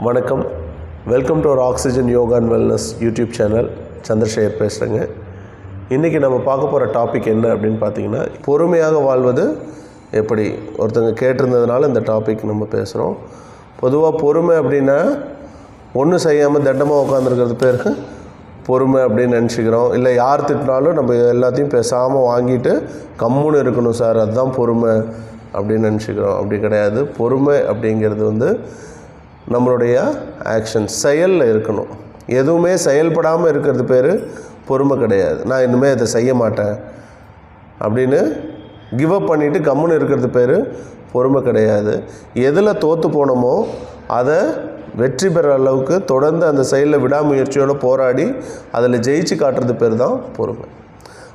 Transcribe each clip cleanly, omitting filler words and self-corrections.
வணக்கம். Welcome to our oxygen yoga and wellness YouTube channel. Chandrasekhar பேசுகிறேங்க. இன்றைக்கி நம்ம பார்க்க போகிற டாபிக் என்ன அப்படின்னு பார்த்தீங்கன்னா, பொறுமையாக வாழ்வது எப்படி. ஒருத்தங்க கேட்டிருந்ததுனால இந்த டாபிக் நம்ம பேசுகிறோம். பொதுவாக பொறுமை அப்படின்னா ஒன்றும் செய்யாமல் தண்டமாக உட்காந்துருக்கிறது பேர் பொறுமை அப்படின்னு நினச்சிக்கிறோம். இல்லை யார் திட்டினாலும் நம்ம எல்லாத்தையும் பேசாமல் வாங்கிட்டு கம்முன்னு இருக்கணும் சார், அதுதான் பொறுமை அப்படின்னு நினச்சிக்கிறோம். அப்படி கிடையாது. பொறுமை அப்படிங்கிறது நம்மளுடைய ஆக்ஷன் செயலில் இருக்கணும். எதுவுமே செயல்படாமல் இருக்கிறது பேர் பொறுமை கிடையாது. நான் இனிமேல் இதை செய்ய மாட்டேன் அப்படின்னு கிவ் அப் பண்ணிவிட்டு கம்முன்னு இருக்கிறது பேர் பொறுமை கிடையாது. எதில் தோற்று போனோமோ அதை வெற்றி பெற அளவுக்கு தொடர்ந்து அந்த செயலில் விடாமுயற்சியோடு போராடி அதில் ஜெயிச்சு காட்டுறது பேர் தான் பொறுமை.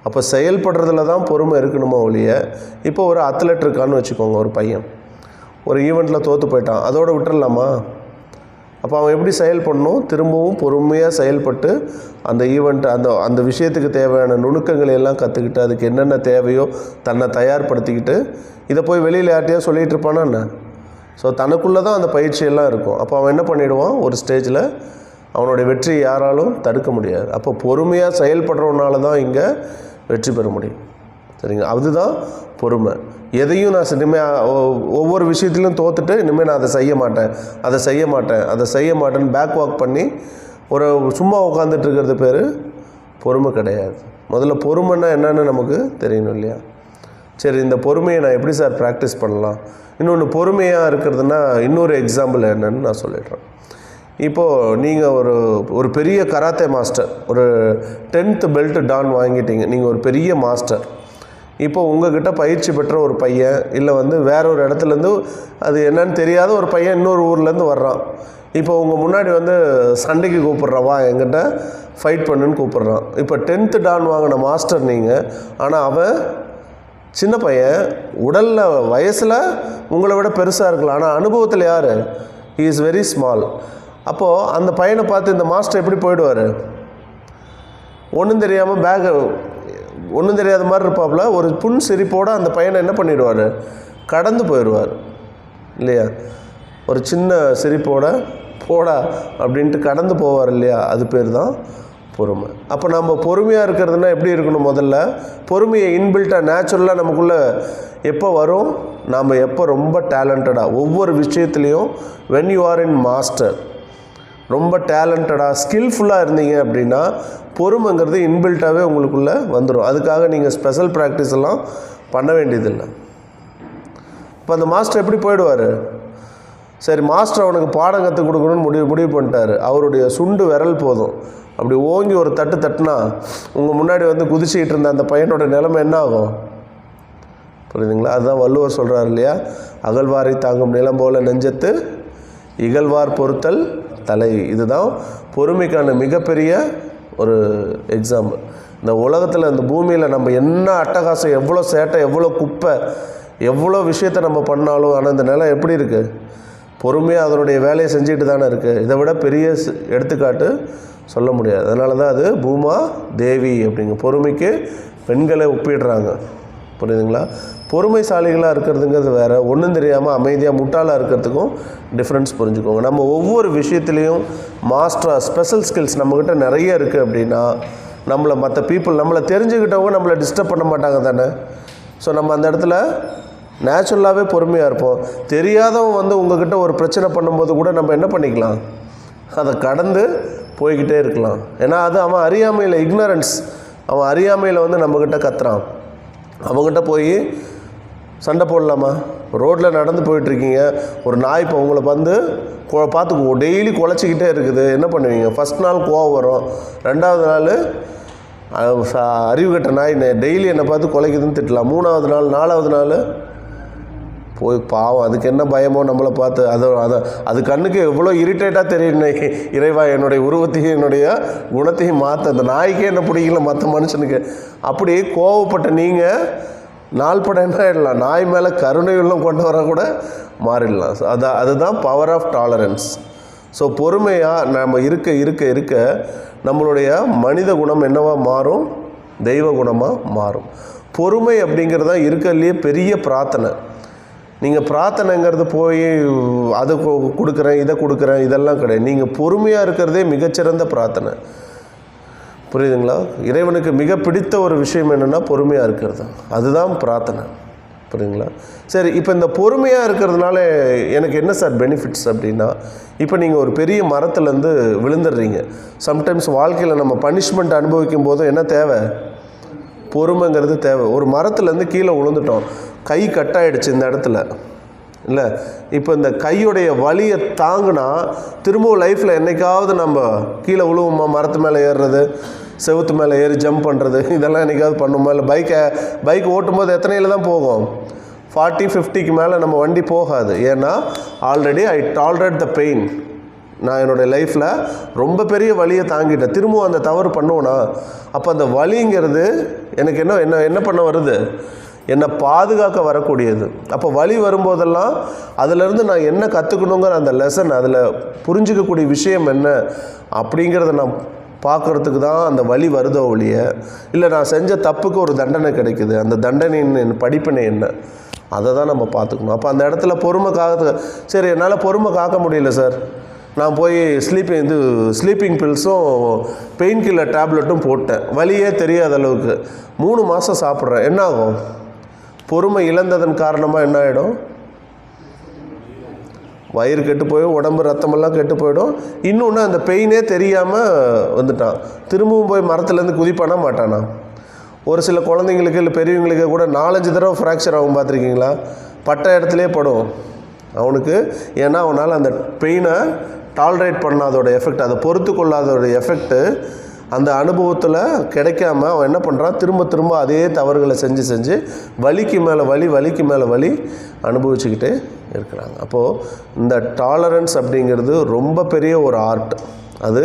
அப்போ செயல்படுறதுல தான் பொறுமை இருக்கணுமோ ஒழிய, இப்போ ஒரு அத்லெட் இருக்கான்னு வச்சுக்கோங்க, ஒரு பையன் ஒரு ஈவெண்ட்டில் தோற்று போயிட்டான், அதோடு விட்டுடலாமா? அப்போ அவன் எப்படி செயல்படணும்? திரும்பவும் பொறுமையாக செயல்பட்டு அந்த ஈவெண்ட் அந்த விஷயத்துக்கு தேவையான நுணுக்கங்களை எல்லாம் கற்றுக்கிட்டு அதுக்கு என்னென்ன தேவையோ தன்னை தயார்படுத்திக்கிட்டு இதை போய் வெளியில் யார்ட்டையோ சொல்லிகிட்டு இருப்பானா என்ன? ஸோ தனக்குள்ளே தான் அந்த பயிற்சியெல்லாம் இருக்கும். அப்போ அவன் என்ன பண்ணிவிடுவான்? ஒரு ஸ்டேஜில் அவனுடைய வெற்றியை யாராலும் தடுக்க முடியாது. அப்போ பொறுமையாக செயல்படுறவனால தான் இங்கே வெற்றி பெற முடியும். சரிங்க, அதுதான் பொறுமை. எதையும் நான் இனிமேல் ஒவ்வொரு விஷயத்துலையும் தோற்றுட்டு இனிமேல் நான் அதை செய்ய மாட்டேன்னு பேக் வாக் பண்ணி ஒரு சும்மா உட்காந்துட்டு இருக்கிறது பேர் பொறுமை கிடையாது. முதல்ல பொறுமைன்னா என்னன்னு நமக்கு தெரியணும் இல்லையா? சரி, இந்த பொறுமையை நான் எப்படி சார் ப்ராக்டிஸ் பண்ணலாம்? இன்னொன்று, பொறுமையாக இருக்கிறதுனா இன்னொரு எக்ஸாம்பிள் என்னன்னு நான் சொல்லிடுறேன். இப்போது நீங்கள் ஒரு பெரிய கராத்தே மாஸ்டர், ஒரு 10th பெல்ட் டான் வாங்கிட்டீங்க, நீங்கள் ஒரு பெரிய மாஸ்டர். இப்போ உங்கள்கிட்ட பயிற்சி பெற்ற ஒரு பையன், இல்லை வேற ஒரு இடத்துலேருந்து அது என்னன்னு தெரியாத ஒரு பையன் இன்னொரு ஊர்லேருந்து வர்றான். இப்போ உங்கள் முன்னாடி சண்டைக்கு கூப்பிட்றான், வா என்கிட்ட ஃபைட் பண்ணுன்னு கூப்பிட்றான். இப்போ 10th டான் வாங்கின மாஸ்டர் நீங்கள், ஆனால் அவன் சின்ன பையன், உடலில் வயசில் உங்களை விட பெருசாக இருக்கலாம், ஆனால் அனுபவத்தில் யார்? He is very small. அப்போது அந்த பையனை பார்த்து இந்த மாஸ்டர் எப்படி போயிடுவார்? ஒன்றும் தெரியாமல் ஒன்றும் தெரியாத மாதிரி இருப்பாப்புல, ஒரு புன் சிரிப்போடு அந்த பையனை என்ன பண்ணிடுவார்? கடந்து போயிடுவார் இல்லையா? ஒரு சின்ன சிரிப்போட போடா அப்படின்ட்டு கடந்து போவார் இல்லையா? அது பேர் தான் பொறுமை. அப்போ நம்ம பொறுமையாக இருக்கிறதுனா எப்படி இருக்கணும்? முதல்ல பொறுமையை இன்பில்ட்டாக நேச்சுரலாக நமக்குள்ளே எப்போ வரும்? நாம் எப்போ ரொம்ப டேலண்டடாக ஒவ்வொரு விஷயத்துலேயும் when you are in master, ரொம்ப டேலண்டடாக ஸ்கில்ஃபுல்லாக இருந்தீங்க அப்படின்னா பொறுமைங்கிறது இன்பில்ட்டாகவே உங்களுக்குள்ளே வந்துடும். அதுக்காக நீங்கள் ஸ்பெஷல் ப்ராக்டிஸ் எல்லாம் பண்ண வேண்டியதில்லை. இப்போ அந்த மாஸ்டர் எப்படி போயிடுவார்? சரி, மாஸ்டர் அவனுக்கு பாடம் கற்றுக் கொடுக்கணும்னு முடிவு பண்ணிட்டார். அவருடைய சுண்டு விரல் போதும், அப்படி ஓங்கி ஒரு தட்டுனா உங்கள் முன்னாடி குதிச்சுக்கிட்டு இருந்த அந்த பையனோட நிலைமை என்ன ஆகும்? புரியுதுங்களா? அதுதான் வள்ளுவர் சொல்கிறார் இல்லையா? அகழ்வாரை தாங்கும் நிலம் போல நெஞ்சத்து இகழ்வார் பொறுத்தல் தலை. இதுதான் பொறுமைக்கான மிகப்பெரிய ஒரு எக்ஸாம்பிள். இந்த உலகத்தில், இந்த பூமியில் நம்ம என்ன அட்டகாசம், எவ்வளோ சேட்டை, எவ்வளோ குப்பை, எவ்வளோ விஷயத்தை நம்ம பண்ணாலும், ஆனால் இந்த நிலம் எப்படி இருக்குது? பொறுமையாக அதனுடைய வேலையை செஞ்சுக்கிட்டு தானே இருக்குது. இதை விட பெரிய எடுத்துக்காட்டு சொல்ல முடியாது. அதனால தான் அது பூமா தேவி அப்படிங்க. பொறுமைக்கு பெண்களை ஒப்பிடுறாங்க. புரியுதுங்களா? பொறுமைசாலிகளாக இருக்கிறதுங்கிறது வேறு, ஒன்றும் தெரியாமல் அமைதியாக முட்டாளாக இருக்கிறதுக்கும் டிஃப்ரென்ஸ் புரிஞ்சுக்கோங்க. நம்ம ஒவ்வொரு விஷயத்துலேயும் மாஸ்டராக ஸ்பெஷல் ஸ்கில்ஸ் நம்மக்கிட்ட நிறைய இருக்குது அப்படின்னா மற்ற பீப்புள் நம்மளை தெரிஞ்சுக்கிட்டவங்க நம்மளை டிஸ்டர்ப் பண்ண மாட்டாங்க தானே? ஸோ நம்ம அந்த இடத்துல நேச்சுரலாகவே பொறுமையாக இருப்போம். தெரியாதவன் உங்ககிட்ட ஒரு பிரச்சனை பண்ணும்போது கூட நம்ம என்ன பண்ணிக்கலாம்? அதை கடந்து போய்கிட்டே இருக்கலாம். ஏன்னா அது அவன் அறியாமையில், இக்னரன்ஸ், அவன் அறியாமையில் நம்மக்கிட்ட கத்துறான். அவங்ககிட்ட போய் சண்டை போடலாமா? ரோட்டில் நடந்து போயிட்டுருக்கீங்க, ஒரு நாய் இப்போ உங்களை பார்த்து டெய்லி குலைச்சிக்கிட்டே இருக்குது, என்ன பண்ணுவீங்க? ஃபஸ்ட் நாள் கோவம் வரும், 2வது நாள் அறிவு கட்ட நாய் டெய்லி என்னை பார்த்து குலைக்குதுன்னு திட்டலாம், 3வது நாள் 4வது நாள் போய் பாவம், அதுக்கு என்ன பயமோ நம்மளை பார்த்து, அது கண்ணுக்கு எவ்வளோ இரிட்டேட்டாக தெரியும். இறைவா, என்னுடைய உருவத்தையும் என்னுடைய குணத்தையும் மாற்ற, அந்த நாய்க்கே என்ன பிடிக்கல, மற்ற மனுஷனுக்கு. அப்படி கோவப்பட்ட நீங்கள் நாள்பட என்ன ஆகிடலாம்? நாய் மேலே கருணை உள்ளம் கொண்டு வர கூட மாறிடலாம். ஸோ அதுதான் பவர் ஆஃப் டாலரன்ஸ். ஸோ பொறுமையாக நம்ம இருக்க நம்மளுடைய மனித குணம் என்னவா மாறும்? தெய்வ குணமாக மாறும். பொறுமை அப்படிங்கிறதா இருக்கிறதுலையே பெரிய பிரார்த்தனை. நீங்கள் பிரார்த்தனைங்கிறது போய் அதை கொடுக்குறேன் இதை கொடுக்குறேன் இதெல்லாம் கிடையாது. நீங்கள் பொறுமையாக இருக்கிறதே மிகச்சிறந்த பிரார்த்தனை. புரியுதுங்களா? இறைவனுக்கு மிக பிடித்த ஒரு விஷயம் என்னென்னா பொறுமையாக இருக்கிறது. அதுதான் பிரார்த்தனை. புரியுதுங்களா? சரி, இப்போ இந்த பொறுமையாக இருக்கிறதுனால எனக்கு என்ன சார் பெனிஃபிட்ஸ் அப்படின்னா, இப்போ நீங்கள் ஒரு பெரிய மரத்துலேருந்து விழுந்துடுறீங்க. சம்டைம்ஸ் வாழ்க்கையில் நம்ம பனிஷ்மெண்ட் அனுபவிக்கும் போதும் என்ன தேவை? பொறுமைங்கிறது தேவை. ஒரு மரத்துலேருந்து கீழே விழுந்துட்டோம், கை கட்டாயிடுச்சு இந்த இடத்துல இல்லை, இப்போ இந்த கையுடைய வலியை தாங்கினா திரும்பவும் லைஃப்பில் என்றைக்காவது நம்ம கீழே விழுவோமா? மரத்து மேலே ஏறுறது, செவுத்து மேலே ஏறி ஜம்ப் பண்ணுறது, இதெல்லாம் என்றைக்காவது பண்ணுமா? இல்லை பைக் ஓட்டும்போது எத்தனையில் தான் போகும்? 40-50க்கு மேலே நம்ம வண்டி போகாது. ஏன்னா already I tolerate the pain. நான் என்னுடைய லைஃப்பில் ரொம்ப பெரிய வலியை தாங்கிட்டேன். திரும்பவும் அந்த தவறு பண்ணுவேனா? அப்போ அந்த வலிங்கிறது எனக்கு என்ன பண்ண வருது? என்னை பாதுகாக்க வரக்கூடியது. அப்போ வலி வரும்போதெல்லாம் அதிலேருந்து நான் என்ன கற்றுக்கணுங்கிற அந்த லெசன், அதில் புரிஞ்சிக்கக்கூடிய விஷயம் என்ன அப்படிங்கிறத நான் பார்க்குறதுக்கு தான் அந்த வலி வருதோ ஒழிய, இல்லை நான் செஞ்ச தப்புக்கு ஒரு தண்டனை கிடைக்குது, அந்த தண்டனையின் படிப்பினை என்ன, அதை தான் நம்ம பார்த்துக்கணும். அப்போ அந்த இடத்துல பொறுமை சரி, என்னால் பொறுமை காக்க முடியல சார், நான் போய் ஸ்லீப்பிங் பில்ஸும் பெயின் கில்லர் டேப்லெட்டும் போட்டேன், வலியே தெரியாத அளவுக்கு 3 மாதம் சாப்பிட்றேன். என்ன ஆகும்? பொறுமை இழந்ததன் காரணமாக என்ன ஆகிடும்? வயிறு கெட்டு போயிடும், உடம்பு ரத்தமெல்லாம் கெட்டு போயிடும். இன்னொன்று, அந்த பெயினே தெரியாமல் வந்துட்டான். திரும்பவும் போய் மரத்துலேருந்து குதிப்பானா மாட்டானா? ஒரு சில குழந்தைங்களுக்கு இல்லை பெரியவங்களுக்கு கூட 4-5 தடவை ஃப்ராக்சர் ஆகும், பார்த்துருக்கீங்களா? பட்ட இடத்துலே படும் அவனுக்கு. ஏன்னா அவனால் அந்த பெயினை டாலரேட் பண்ணாதோட எஃபெக்ட், அதை பொறுத்து கொள்ளாதோட எஃபெக்ட்டு அந்த அனுபவத்தில் கிடைக்காம அவன் என்ன பண்ணுறான்? திரும்ப அதே தவறுகளை செஞ்சு வலிக்கு மேலே வலி அனுபவிச்சுக்கிட்டே இருக்கிறாங்க. அப்போது இந்த டாலரன்ஸ் அப்படிங்கிறது ரொம்ப பெரிய ஒரு ஆர்ட். அது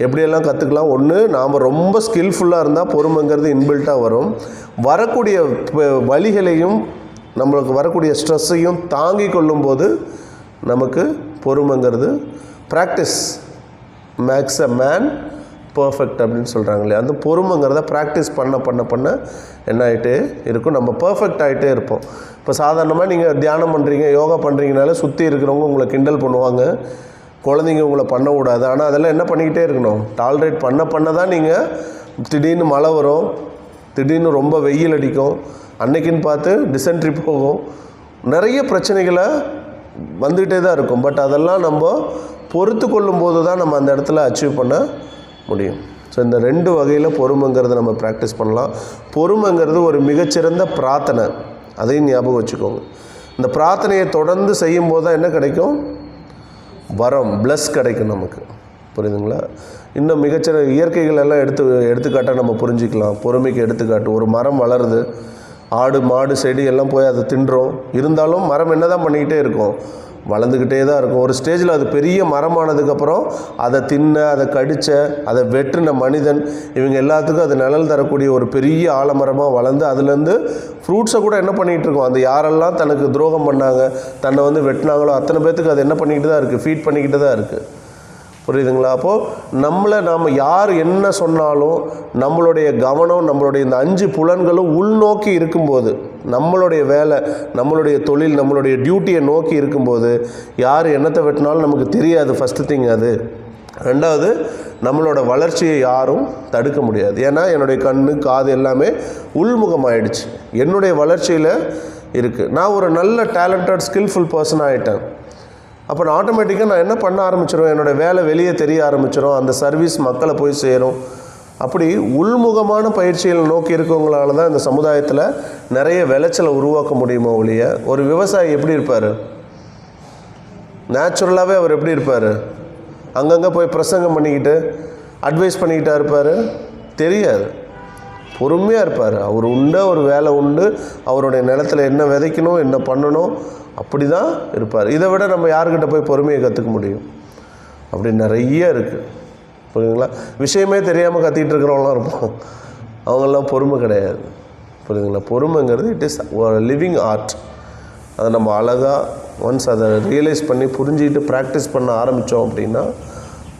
எப்படியெல்லாம் கற்றுக்கலாம்? ஒன்று, நாம் ரொம்ப ஸ்கில்ஃபுல்லாக இருந்தால் பொறுமைங்கிறது இன்பில்ட்டாக வரும். வரக்கூடிய வலிகளையும் நம்மளுக்கு வரக்கூடிய ஸ்ட்ரெஸ்ஸையும் தாங்கி கொள்ளும்போது நமக்கு பொறுமைங்கிறது practice makes a man perfect அப்படின்னு சொல்கிறாங்க இல்லையா? அந்த பொறுமைங்கிறத ப்ராக்டிஸ் பண்ண என்ன ஆகிட்டே இருக்கும், நம்ம பர்ஃபெக்ட் ஆகிட்டே இருப்போம். இப்போ சாதாரணமாக நீங்கள் தியானம் பண்ணுறீங்க, யோகா பண்ணுறீங்கனால சுற்றி இருக்கிறவங்க உங்களை கிண்டல் பண்ணுவாங்க, குழந்தைங்க உங்களை பண்ணக்கூடாது. ஆனால் அதெல்லாம் என்ன பண்ணிக்கிட்டே இருக்கணும்? டாலரேட் பண்ண தான் நீங்கள் திடீர்னு மழை வரும், திடீர்னு ரொம்ப வெயில் அடிக்கும், அன்னைக்குன்னு பார்த்து டிசென்ட்ரி போகும், நிறைய பிரச்சனைகளை வந்துக்கிட்டே தான் இருக்கும். பட் அதெல்லாம் நம்ம பொறுத்து கொள்ளும்போது தான் நம்ம அந்த இடத்துல அச்சீவ் பண்ண முடியும். ஸோ இந்த 2 வகையில் பொறுமைங்கிறத நம்ம ப்ராக்டிஸ் பண்ணலாம். பொறுமைங்கிறது ஒரு மிகச்சிறந்த பிரார்த்தனை, அதையும் ஞாபகம் வச்சுக்கோங்க. இந்த பிரார்த்தனையை தொடர்ந்து செய்யும்போது தான் என்ன கிடைக்கும்? வரம், ப்ளஸ் கிடைக்கும் நமக்கு. புரியுதுங்களா? இன்னும் மிகச்சிறந்த இயற்கைகள் எல்லாம் எடுத்துக்காட்டாக நம்ம புரிஞ்சிக்கலாம். பொறுமைக்கு எடுத்துக்காட்டு, ஒரு மரம் வளருது, ஆடு மாடு செடி எல்லாம் போய் அதை தின்றோம். இருந்தாலும் மரம் என்ன தான் பண்ணிக்கிட்டே இருக்கும்? வளர்ந்துக்கிட்டே தான் இருக்கும். ஒரு ஸ்டேஜில் அது பெரிய மரமானதுக்கப்புறம் அதை அதை கடித்த, அதை வெட்டின மனிதன், இவங்க எல்லாத்துக்கும் அது நிழல் தரக்கூடிய ஒரு பெரிய ஆலமரமாக வளர்ந்து அதுலேருந்து ஃப்ரூட்ஸை கூட என்ன பண்ணிகிட்டு இருக்கோம்? அந்த யாரெல்லாம் தனக்கு துரோகம் பண்ணாங்க, தன்னை வெட்டினாங்களோ அத்தனை பேர்த்துக்கு அது என்ன பண்ணிக்கிட்டு தான் இருக்குது? ஃபீட் பண்ணிக்கிட்டு தான் இருக்குது. புரியுதுங்களா? அப்போது நாம் யார் என்ன சொன்னாலும் நம்மளுடைய கவனம், நம்மளுடைய இந்த 5 புலன்களும் உள்நோக்கி இருக்கும்போது, நம்மளுடைய வேலை, நம்மளுடைய தொழில், நம்மளுடைய டியூட்டியை நோக்கி இருக்கும்போது யார் என்னத்தை வெட்டினாலும் நமக்கு தெரியாது. ஃபஸ்ட்டு திங் அது. 2வது, நம்மளோட வளர்ச்சியை யாரும் தடுக்க முடியாது. ஏன்னா என்னுடைய கண்ணு காது எல்லாமே உள்முகமாயிடுச்சு, என்னுடைய வளர்ச்சியில் இருக்குது. நான் ஒரு நல்ல டேலண்டட் ஸ்கில்ஃபுல் பர்சன் ஆகிட்டேன். அப்போ நான் ஆட்டோமேட்டிக்காக நான் என்ன பண்ண ஆரம்பிச்சிடும்? என்னோடய வேலை வெளியே தெரிய ஆரம்பிச்சிடும், அந்த சர்வீஸ் மக்களை போய் சேரும். அப்படி உள்முகமான பயிற்சிகளை நோக்கி இருக்கவங்களால தான் இந்த சமுதாயத்தில் நிறைய விளைச்சலை உருவாக்க முடியுமோ ஒழிய, ஒரு விவசாயி எப்படி இருப்பார்? நேச்சுரலாகவே அவர் எப்படி இருப்பார்? அங்கங்கே போய் பிரசங்கம் பண்ணிக்கிட்டு அட்வைஸ் பண்ணிக்கிட்டா இருப்பார்? தெரியாது. பொறுமையாக இருப்பார். அவர் உண்டு, ஒரு வேலை உண்டு, அவருடைய நிலத்தில் என்ன விதைக்கணும், என்ன பண்ணணும், அப்படி தான் இருப்பார். இதை விட நம்ம யாருக்கிட்ட போய் பொறுமையை கற்றுக்க முடியும்? அப்படி நிறைய இருக்குது. புரியுதுங்களா? விஷயமே தெரியாமல் கத்திகிட்டு இருக்கிறவங்களாம் இருப்போம், அவங்கெல்லாம் பொறுமை கிடையாது. புரியுதுங்களா? பொறுமைங்கிறது இட் இஸ் லிவிங் ஆர்ட். அதை நம்ம அழகாக ஒன்ஸ் அதை ரியலைஸ் பண்ணி புரிஞ்சுக்கிட்டு ப்ராக்டிஸ் பண்ண ஆரம்பித்தோம் அப்படின்னா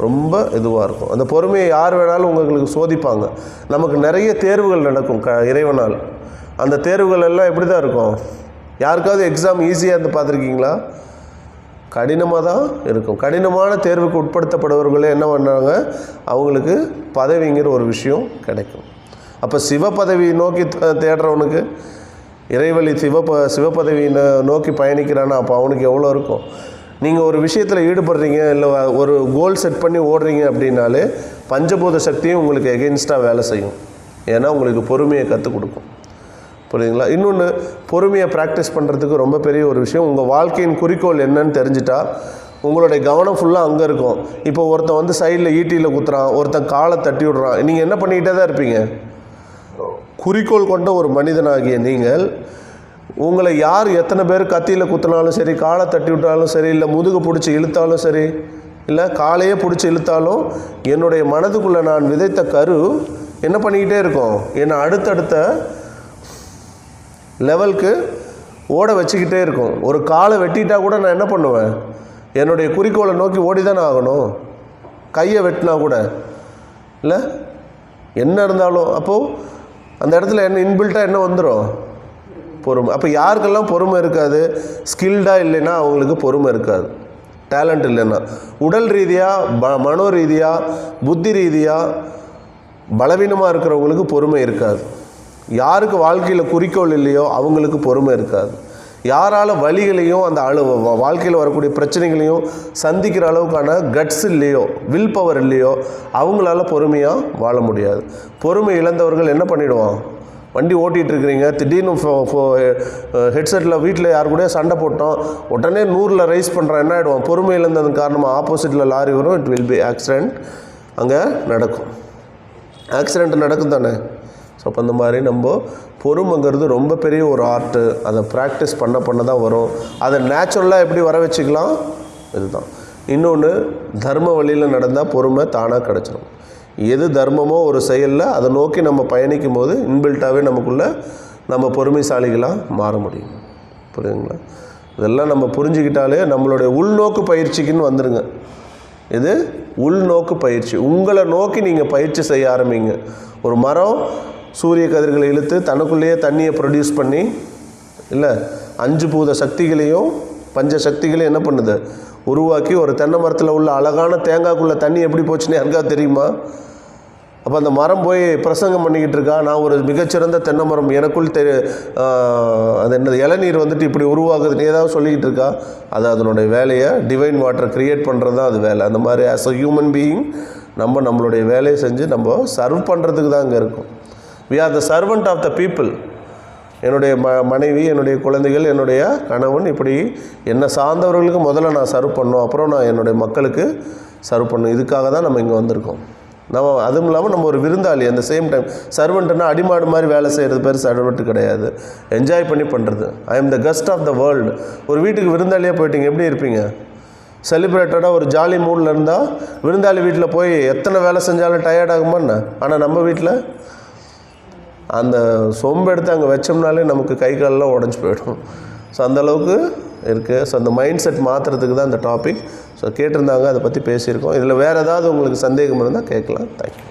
ரொம்ப இதுவாக இருக்கும். அந்த பொறுமையை யார் வேணாலும் உங்களுக்கு சோதிப்பாங்க. நமக்கு நிறைய தேர்வுகள் நடக்கும் இறைவனால். அந்த தேர்வுகள் எல்லாம் எப்படி தான் இருக்கும்? யாருக்காவது எக்ஸாம் ஈஸியாக இருந்து பார்த்துருக்கீங்களா? கடினமாக தான் இருக்கும். கடினமான தேர்வுக்கு உட்படுத்தப்படுபவர்களே என்ன பண்ணுறாங்க, அவங்களுக்கு பதவிங்கிற ஒரு விஷயம் கிடைக்கும். அப்போ சிவ பதவி நோக்கி தேடுறவனுக்கு, இறைவழி சிவபதவியை நோக்கி பயணிக்கிறான்னா அப்போ அவனுக்கு எவ்வளோ இருக்கும்? நீங்கள் ஒரு விஷயத்தில் ஈடுபடுறீங்க, இல்லை ஒரு கோல் செட் பண்ணி ஓடுறீங்க அப்படின்னாலே பஞ்சபூத சக்தியும் உங்களுக்கு எகென்ஸ்டாக வேலை செய்யும். ஏன்னா உங்களுக்கு பொறுமையை கற்றுக் கொடுக்கும். புரியுதுங்களா? இன்னொன்று, பொறுமையை ப்ராக்டிஸ் பண்ணுறதுக்கு ரொம்ப பெரிய ஒரு விஷயம், உங்கள் வாழ்க்கையின் குறிக்கோள் என்னன்னு தெரிஞ்சிட்டா உங்களுடைய கவனம் ஃபுல்லாக அங்கே இருக்கும். இப்போ ஒருத்தன் வந்து சைடில் ஈட்டியில் குத்துறான், ஒருத்தன் காலை தட்டி விடுறான், நீங்கள் என்ன பண்ணிக்கிட்டே தான் இருப்பீங்க? குறிக்கோள் கொண்ட ஒரு மனிதனாகிய நீங்கள், உங்களை யார் எத்தனை பேர் கத்தியில் குத்தினாலும் சரி, காலை தட்டி விட்டாலும் சரி, இல்லை முதுகு பிடிச்சி இழுத்தாலும் சரி, இல்லை காலையே பிடிச்சி இழுத்தாலும், என்னுடைய மனதுக்குள்ளே நான் விதைத்த கரு என்ன பண்ணிக்கிட்டே இருக்கும், என்னை அடுத்தடுத்த லெவலுக்கு ஓட வச்சுக்கிட்டே இருக்கும். ஒரு காலை வெட்டிட்டா கூட நான் என்ன பண்ணுவேன், என்னுடைய குறிக்கோளை நோக்கி ஓடி தானே ஆகணும். கையை வெட்டினா கூட இல்லை, என்ன இருந்தாலும் அப்போது அந்த இடத்துல என்ன இன்பில்ட்டாக என்ன வந்துடும், பொறுமை. அப்போ யாருக்கெல்லாம் பொறுமை இருக்காது, ஸ்கில்டாக இல்லைன்னா அவங்களுக்கு பொறுமை இருக்காது. டேலண்ட் இல்லைன்னா, உடல் ரீதியாக மனோ ரீதியாக புத்தி ரீதியாக பலவீனமாக இருக்கிறவங்களுக்கு பொறுமை இருக்காது. யாருக்கு வாழ்க்கையில் குறிக்கோள் இல்லையோ அவங்களுக்கு பொறுமை இருக்காது. யாரால் வழிகளையும் அந்த வாழ்க்கையில் வரக்கூடிய பிரச்சனைகளையும் சந்திக்கிற அளவுக்கான கட்ஸ் இல்லையோ, வில் பவர் இல்லையோ, அவங்களால பொறுமையாக வாழ முடியாது. பொறுமை இழந்தவர்கள் என்ன பண்ணிவிடுவான், வண்டி ஓட்டிகிட்டு இருக்கிறீங்க, திடீர்னு ஹெட்செட்டில் வீட்டில் யார் கூட சண்டை போட்டோம், உடனே 100ல் ரைஸ் பண்ணுறான், என்ன ஆகிடுவான், பொறுமை இழந்ததன் காரணமாக ஆப்போசிட்டில் லாரி வரும், இட் வில் பி ஆக்சிடெண்ட், அங்கே நடக்கும். ஆக்சிடெண்ட் நடக்கும் தானே. ஸோ அப்போ அந்த மாதிரி நம்ம பொறுமைங்கிறது ரொம்ப பெரிய ஒரு ஆர்ட்டு. அதை ப்ராக்டிஸ் பண்ண தான் வரும். அதை நேச்சுரலாக எப்படி வர வச்சுக்கலாம், இதுதான். இன்னொன்று, தர்ம வழியில் நடந்தால் பொறுமை தானாக கிடச்சிடும். எது தர்மமோ ஒரு செயலில் அதை நோக்கி நம்ம பயணிக்கும் போது இன்பில்ட்டாகவே நமக்குள்ளே நம்ம பொறுமைசாலிகளாக மாற முடியும். புரியுதுங்களா? இதெல்லாம் நம்ம புரிஞ்சுக்கிட்டாலே நம்மளுடைய உள்நோக்கு பயிற்சிக்குன்னு வந்துடுங்க. இது உள்நோக்கு பயிற்சி. உங்களை நோக்கி நீங்கள் பயிற்சி செய்ய ஆரம்பிங்க. ஒரு மரம் சூரிய கதிர்களை இழுத்து தனக்குள்ளேயே தண்ணியை ப்ரொடியூஸ் பண்ணி, இல்லை 5 பூத சக்திகளையும் பஞ்ச சக்திகளையும் என்ன பண்ணுது, உருவாக்கி ஒரு தென்னை மரத்தில் உள்ள அழகான தேங்காய்க்குள்ளே தண்ணி எப்படி போச்சுன்னு யாருக்காவது தெரியுமா? அப்போ அந்த மரம் போய் பிரசங்கம் பண்ணிக்கிட்டு இருக்கா, நான் ஒரு மிகச்சிறந்த தென்னை மரம், எனக்குள் அது என்ன இளநீர் வந்துட்டு இப்படி உருவாகுதுன்னு ஏதாவது சொல்லிக்கிட்டு இருக்கா? அது அதனுடைய வேலையை டிவைன் வாட்டரை க்ரியேட் பண்ணுறது தான் அது வேலை. அந்த மாதிரி ஆஸ் அ ஹியூமன் பீயிங் நம்மளுடைய வேலையை செஞ்சு நம்ம சர்வ் பண்ணுறதுக்கு தான் அங்கே இருக்கும். We are the servant of the people. என்னுடைய மனைவி, என்னுடைய குழந்தைகள், என்னுடைய கணவன், இப்படி என்னை சார்ந்தவர்களுக்கு முதல்ல நான் சர்வ் பண்ணணும், அப்புறம் நான் என்னுடைய மக்களுக்கு சர்வ் பண்ணணும். இதுக்காக தான் நம்ம இங்கே வந்திருக்கோம். நம்ம அதுவும் இல்லாமல் நம்ம ஒரு விருந்தாளி. அந்த சேம் டைம் சர்வெண்ட்டுன்னா அடிமாடு மாதிரி வேலை செய்கிறது பேர் சர்வெண்ட்டு கிடையாது, என்ஜாய் பண்ணி பண்ணுறது. I am the guest of the world. ஒரு வீட்டுக்கு விருந்தாளியாக போயிட்டீங்க, எப்படி இருப்பீங்க? செலிப்ரேட்டடாக ஒரு ஜாலி மூடில் இருந்தால் விருந்தாளி வீட்டில் போய் எத்தனை வேலை செஞ்சாலும் டயர்ட் ஆகுமான்னு. ஆனால் நம்ம வீட்டில் அந்த சொம்பு எடுத்து அங்கே வச்சோம்னாலே நமக்கு கை காலெலாம் உடஞ்சி போயிடும். ஸோ அந்தளவுக்கு இருக்குது. ஸோ அந்த மைண்ட் செட் மாற்றுறதுக்கு தான் இந்த டாபிக். ஸோ கேட்டிருந்தாங்க, அதை பற்றி பேசியிருக்கோம். இதில் வேறு ஏதாவது உங்களுக்கு சந்தேகம் இருந்தால் கேட்கலாம். தேங்க்யூ.